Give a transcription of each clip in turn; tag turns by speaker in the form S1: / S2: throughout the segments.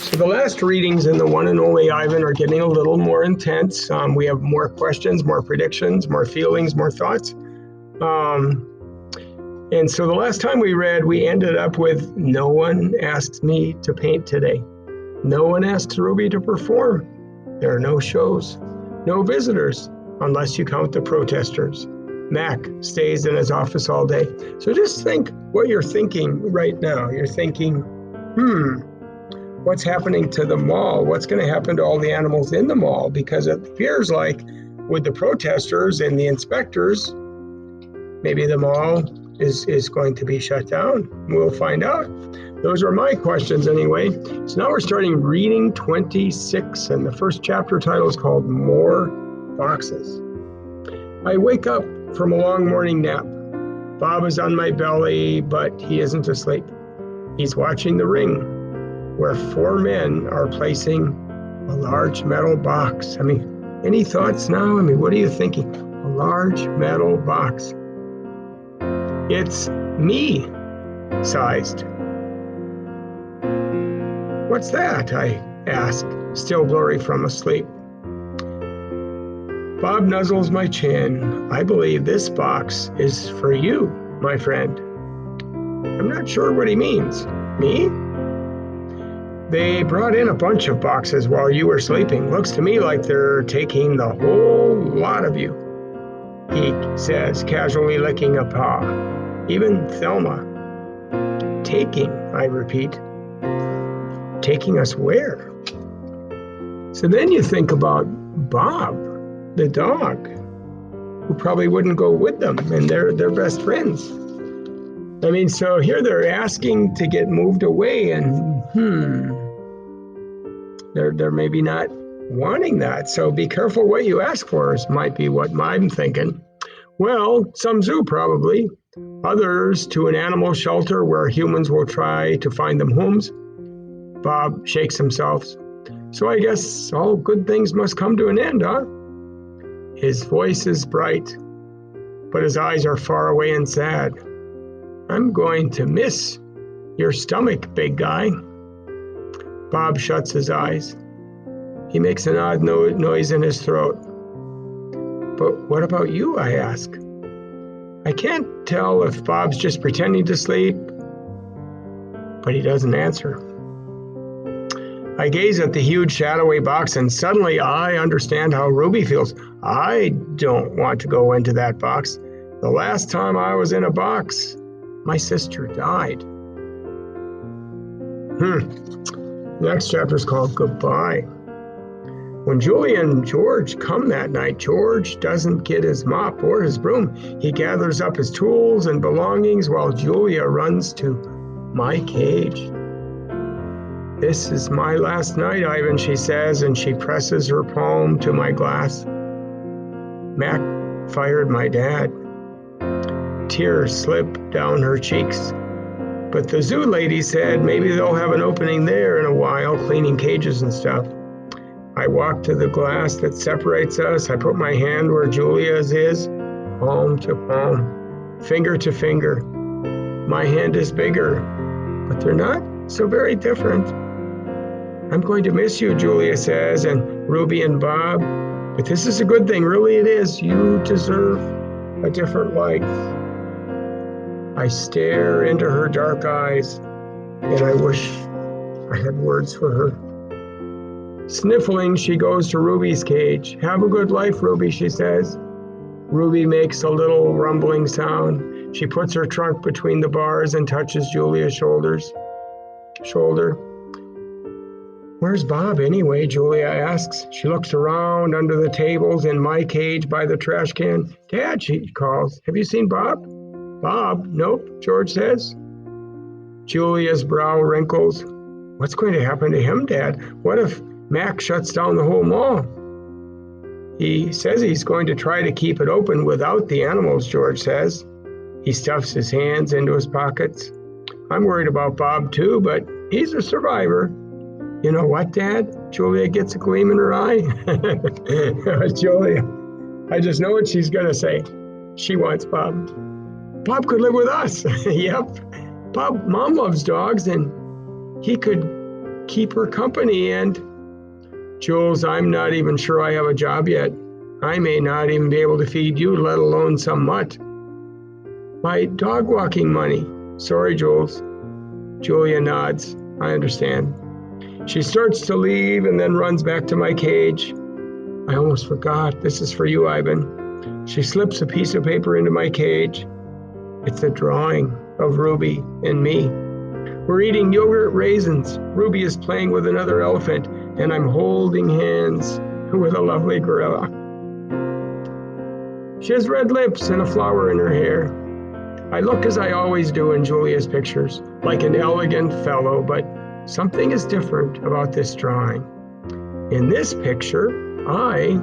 S1: So the last readings in the one and only Ivan are getting a little more intense. We have more questions, more predictions, more feelings, more thoughts. And so the last time we read, we ended up with, no one asked me to paint today. No one asked Ruby to perform. There are no shows, no visitors, unless you count the protesters. Mac stays in his office all day. So just think what you're thinking right now. You're thinking, what's happening to the mall? What's going to happen to all the animals in the mall? Because it appears like with the protesters and the inspectors, maybe the mall is going to be shut down. We'll find out. Those are my questions anyway. So now we're starting reading 26, and the first chapter title is called More Boxes. I wake up from a long morning nap. Bob is on my belly, but he isn't asleep. He's watching the ring, where 4 men are placing a large metal box. Any thoughts now? What are you thinking? A large metal box. It's me sized. What's that? I ask, still blurry from asleep. Bob nuzzles my chin. I believe this box is for you, my friend. I'm not sure what he means. Me? They brought in a bunch of boxes while you were sleeping. Looks to me like they're taking the whole lot of you, he says, casually licking a paw. Even Thelma. Taking, I repeat. Taking us where? So then you think about Bob, the dog, who probably wouldn't go with them, and they're best friends. So here they're asking to get moved away, and they're maybe not wanting that. So be careful what you ask for, might be what I'm thinking. Well, some zoo probably, others to an animal shelter where humans will try to find them homes. Bob shakes himself. So I guess all good things must come to an end, huh? His voice is bright, but his eyes are far away and sad. I'm going to miss your stomach, big guy. Bob shuts his eyes. He makes an odd noise in his throat. But what about you, I ask. I can't tell if Bob's just pretending to sleep, but he doesn't answer. I gaze at the huge shadowy box, and suddenly I understand how Ruby feels. I don't want to go into that box. The last time I was in a box, my sister died. Next chapter is called Goodbye. When Julia and George come that night, George doesn't get his mop or his broom. He gathers up his tools and belongings while Julia runs to my cage. This is my last night, Ivan, she says, and she presses her palm to my glass. Mac fired my dad. Tears slip down her cheeks. But the zoo lady said maybe they'll have an opening there in a while, cleaning cages and stuff. I walk to the glass that separates us. I put my hand where Julia's is, palm to palm, finger to finger. My hand is bigger, but they're not so very different. I'm going to miss you, Julia says, and Ruby and Bob. But this is a good thing, really it is. You deserve a different life. I stare into her dark eyes, and I wish I had words for her. Sniffling, she goes to Ruby's cage. Have a good life, Ruby, she says. Ruby makes a little rumbling sound. She puts her trunk between the bars and touches Julia's shoulder. Where's Bob anyway, Julia asks. She looks around under the tables in my cage by the trash can. Dad, she calls. Have you seen Bob? Bob? Nope, George says. Julia's brow wrinkles. What's going to happen to him, Dad? What if Mac shuts down the whole mall? He says he's going to try to keep it open without the animals, George says. He stuffs his hands into his pockets. I'm worried about Bob too, but he's a survivor. You know what, Dad? Julia gets a gleam in her eye. Julia, I just know what she's going to say. She wants Bob. Bob could live with us. Yep. Mom loves dogs, and he could keep her company. And Jules, I'm not even sure I have a job yet. I may not even be able to feed you, let alone some mutt. My dog walking money. Sorry, Jules. Julia nods. I understand. She starts to leave and then runs back to my cage. I almost forgot. This is for you, Ivan. She slips a piece of paper into my cage. It's a drawing of Ruby and me. We're eating yogurt raisins. Ruby is playing with another elephant, and I'm holding hands with a lovely gorilla. She has red lips and a flower in her hair. I look as I always do in Julia's pictures, like an elegant fellow, but something is different about this drawing. In this picture, I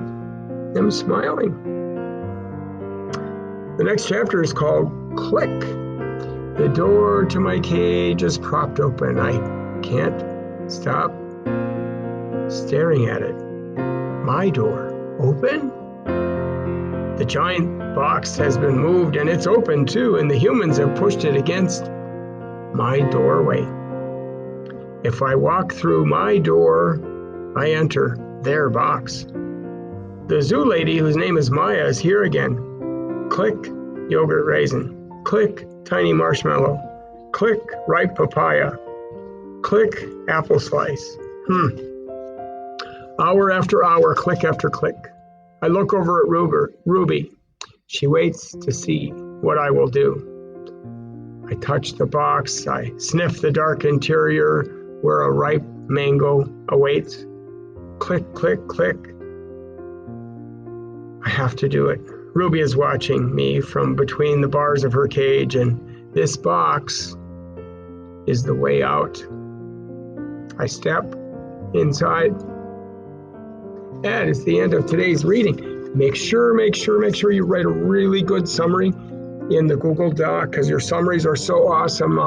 S1: am smiling. The next chapter is called Click. The door to my cage is propped open. I can't stop staring at it. My door open? The giant box has been moved and it's open too, and the humans have pushed it against my doorway. If I walk through my door, I enter their box. The zoo lady, whose name is Maya, is here again. Click, yogurt raisin. Click, tiny marshmallow. Click, ripe papaya. Click, apple slice. Hour after hour, click after click. I look over at Ruby. She waits to see what I will do. I touch the box. I sniff the dark interior where a ripe mango awaits. Click, click, click. I have to do it. Ruby is watching me from between the bars of her cage, and this box is the way out. I step inside. That is the end of today's reading. Make sure you write a really good summary in the Google Doc, because your summaries are so awesome.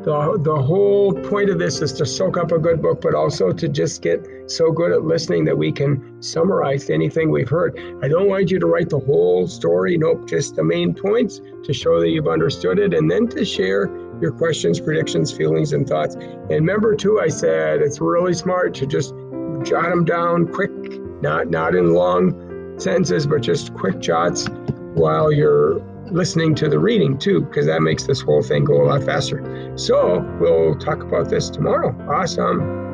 S1: The whole point of this is to soak up a good book, but also to just get so good at listening that we can summarize anything we've heard. I don't want you to write the whole story. Nope, just the main points to show that you've understood it, and then to share your questions, predictions, feelings, and thoughts. And remember too, I said it's really smart to just jot them down quick, not in long sentences, but just quick jots while you're listening to the reading too, because that makes this whole thing go a lot faster. So we'll talk about this tomorrow. Awesome.